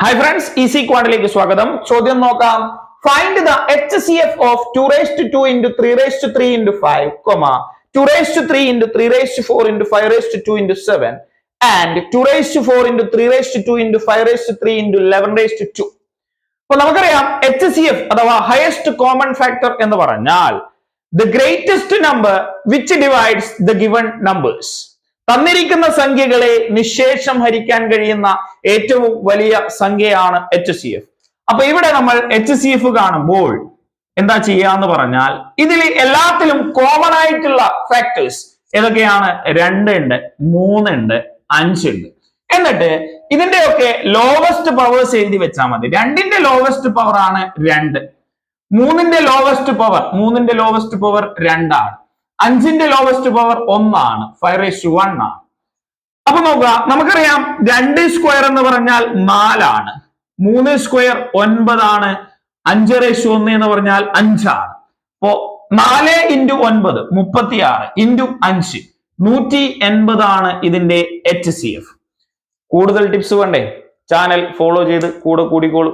Hi friends, easy ക്വാണ്ടിലേക്ക് സ്വാഗതം. ചോദ്യം നോക്കാം. Find the HCF of 2 into 3 into 5, 2 into 3 into 5 into 7 and 2 into 3 into 5 into 11. അപ്പൊ നമുക്കറിയാം HCF അഥവാ ഹയസ്റ്റ് കോമൺ ഫാക്ടർ എന്ന് പറഞ്ഞാൽ the greatest number which divides the given numbers. തന്നിരിക്കുന്ന സംഖ്യകളെ നിശേഷം ഹരിക്കാൻ കഴിയുന്ന ഏറ്റവും വലിയ സംഖ്യയാണ് HCF. അപ്പൊ ഇവിടെ നമ്മൾ HCF കാണുമ്പോൾ എന്താ ചെയ്യാന്ന് പറഞ്ഞാൽ ഇതിൽ എല്ലാത്തിലും കോമൺ ആയിട്ടുള്ള ഫാക്ടേഴ്സ് ഏതൊക്കെയാണ്? 2 ഉണ്ട്, 3 ഉണ്ട്, 5 ഉണ്ട്. എന്നിട്ട് ഇതിന്റെയൊക്കെ ലോവസ്റ്റ് പവേഴ്സ് എഴുതി വെച്ചാൽ മതി. 2ന്റെ ലോവസ്റ്റ് പവർ ആണ് 2, 3ന്റെ ലോവസ്റ്റ് പവർ 2 ആണ്, 5ന്റെ ലോവസ്റ്റ് പവർ 1 ആണ്, 5/1 ആണ്. അപ്പൊ നോക്കുക, നമുക്കറിയാം 2 സ്ക്വയർ എന്ന് പറഞ്ഞാൽ 4 ആണ്, 3 സ്ക്വയർ 9 ആണ്, 5/1 എന്ന് പറഞ്ഞാൽ 5 ആണ്. അപ്പോ 4 into 9 36 into 5 180 ആണ് ഇതിന്റെ HCF. കൂടുതൽ ടിപ്സ് വേണ്ടേ? ചാനൽ ഫോളോ ചെയ്ത് കൂടെ കൂടിക്കോളൂ.